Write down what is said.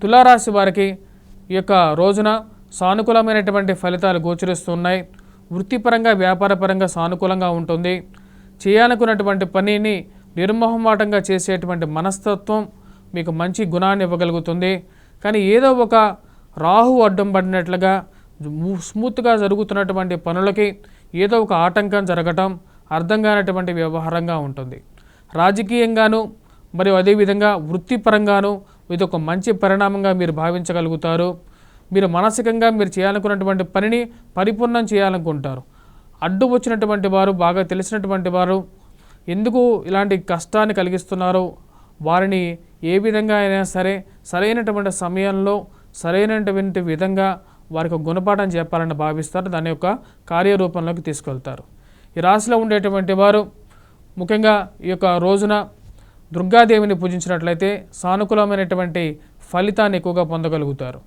తులారాశి వారికి ఈ యొక్క రోజున సానుకూలమైనటువంటి ఫలితాలు గోచరిస్తున్నాయి. వృత్తిపరంగా వ్యాపారపరంగా సానుకూలంగా ఉంటుంది. చేయాలనుకున్నటువంటి పనిని నిర్మోహమాటంగా చేసేటువంటి మనస్తత్వం మీకు మంచి గుణాన్ని ఇవ్వగలుగుతుంది. కానీ ఏదో ఒక రాహు అడ్డం పడినట్లుగా స్మూత్గా జరుగుతున్నటువంటి పనులకి ఏదో ఒక ఆటంకం జరగటం అర్థం కానటువంటి వ్యవహారంగా ఉంటుంది. రాజకీయంగాను మరియు అదేవిధంగా వృత్తిపరంగాను ఇది ఒక మంచి పరిణామంగా మీరు భావించగలుగుతారు. మీరు మానసికంగా మీరు చేయాలనుకున్నటువంటి పనిని పరిపూర్ణం చేయాలనుకుంటారు. అడ్డు వచ్చినటువంటి వారు, బాగా తెలిసినటువంటి వారు ఎందుకు ఇలాంటి కష్టాన్ని కలిగిస్తున్నారో వారిని ఏ విధంగా అయినా సరే సరైనటువంటి సమయంలో సరైనటువంటి విధంగా వారికి గుణపాఠం చెప్పాలని భావిస్తారు. దాని యొక్క కార్యరూపంలోకి తీసుకెళ్తారు. ఈ రాశిలో ఉండేటువంటి వారు ముఖ్యంగా ఈ యొక్క రోజున దుర్గాదేవిని పూజించినట్లయితే సానుకూలమైనటువంటి ఫలితాన్ని ఎక్కువగా పొందగలుగుతారు.